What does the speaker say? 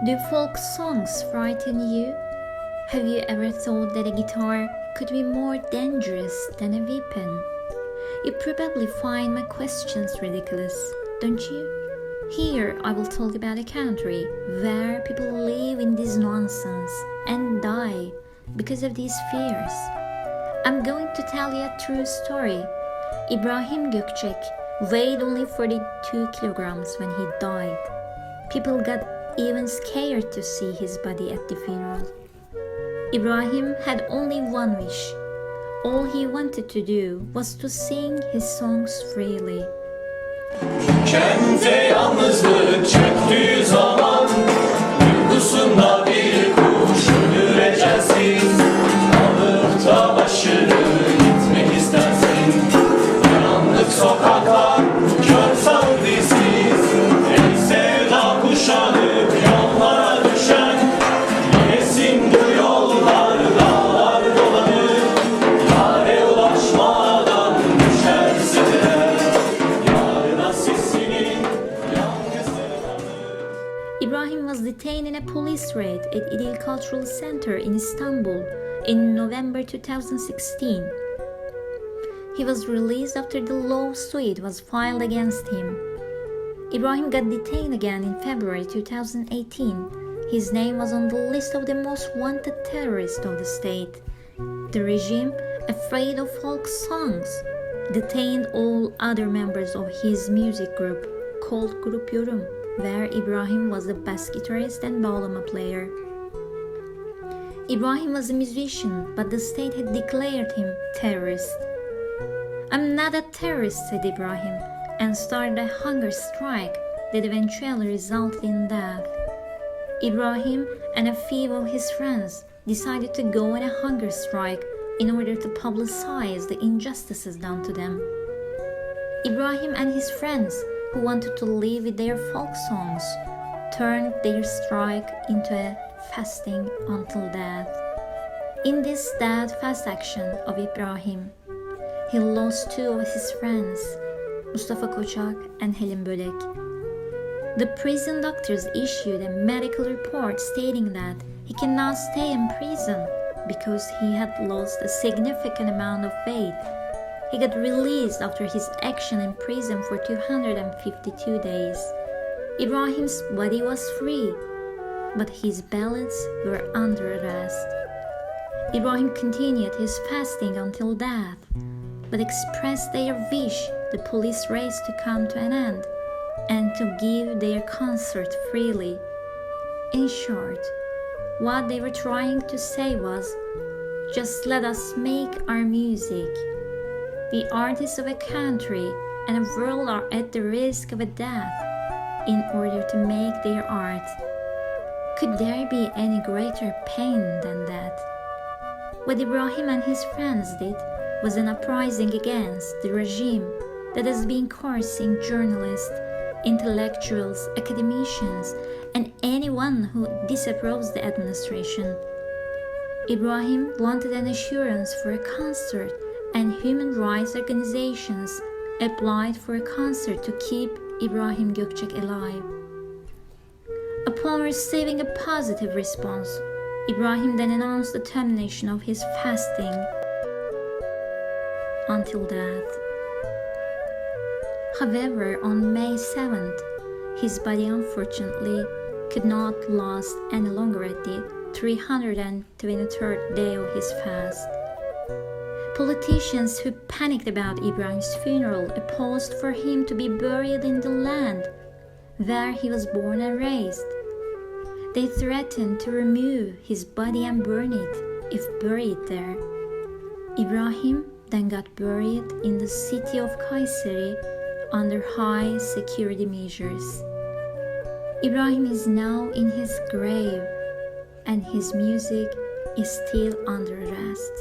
Do folk songs frighten you? Have you ever thought that a guitar could be more dangerous than a weapon? You probably find my questions ridiculous, don't you? Here I will talk about a country where people live in this nonsense and die because of these fears. I'm going to tell you a true story. Ibrahim Gökçek weighed only 42 kilograms when he died. People got even scared to see his body at the funeral. Ibrahim had only one wish. All he wanted to do was to sing his songs freely. Kente yalnızlık çöktüğü zaman uykusunda bir kuş ölür ecelsiz. Alıp da başını gitmek istersin. Karanlık sokaklar, kör sandisiz. En sevda kuşanıp yollara düşen. Yesin bu yollar, dağlar dolanır. Yâre ulaşmadan düşersin. Yarına sesinin yalnızlığı tanır. Ibrahim was detained in a police raid at İdil Cultural Center in Istanbul in November 2016. He was released after the lawsuit was filed against him. Ibrahim got detained again in February 2018. His name was on the list of the most wanted terrorists of the state. The regime, afraid of folk songs, detained all other members of his music group called Grup Yorum, where Ibrahim was the bass guitarist and bağlama player. Ibrahim was a musician, but the state had declared him terrorist. "I'm not a terrorist," said Ibrahim, and started a hunger strike that eventually resulted in death. Ibrahim and a few of his friends decided to go on a hunger strike in order to publicize the injustices done to them. Ibrahim and his friends, who wanted to live with their folk songs, turned their strike into a fasting until death. In this death fast action of Ibrahim, he lost two of his friends, Mustafa Koçak and Helin Bölek. The prison doctors issued a medical report stating that he cannot stay in prison because he had lost a significant amount of weight. He got released after his action in prison for 252 days. Ibrahim's body was free, but his ballads were under arrest. Ibrahim continued his fasting until death, but expressed their wish the police raids to come to an end and to give their concert freely. In short, what they were trying to say was, just let us make our music. The artists of a country and a world are at the risk of a death in order to make their art. Could there be any greater pain than that? What Ibrahim and his friends did was an uprising against the regime that has been coercing journalists, intellectuals, academicians, and anyone who disapproves the administration. Ibrahim wanted an assurance for a concert, and human rights organizations applied for a concert to keep Ibrahim Gökçek alive. Upon receiving a positive response, Ibrahim then announced the termination of his fasting until death. However, on May 7th, his body unfortunately could not last any longer at the 323rd day of his fast. Politicians who panicked about Ibrahim's funeral opposed for him to be buried in the land where he was born and raised. They threatened to remove his body and burn it if buried there. Ibrahim then got buried in the city of Kayseri under high security measures. Ibrahim is now in his grave, and his music is still under arrest.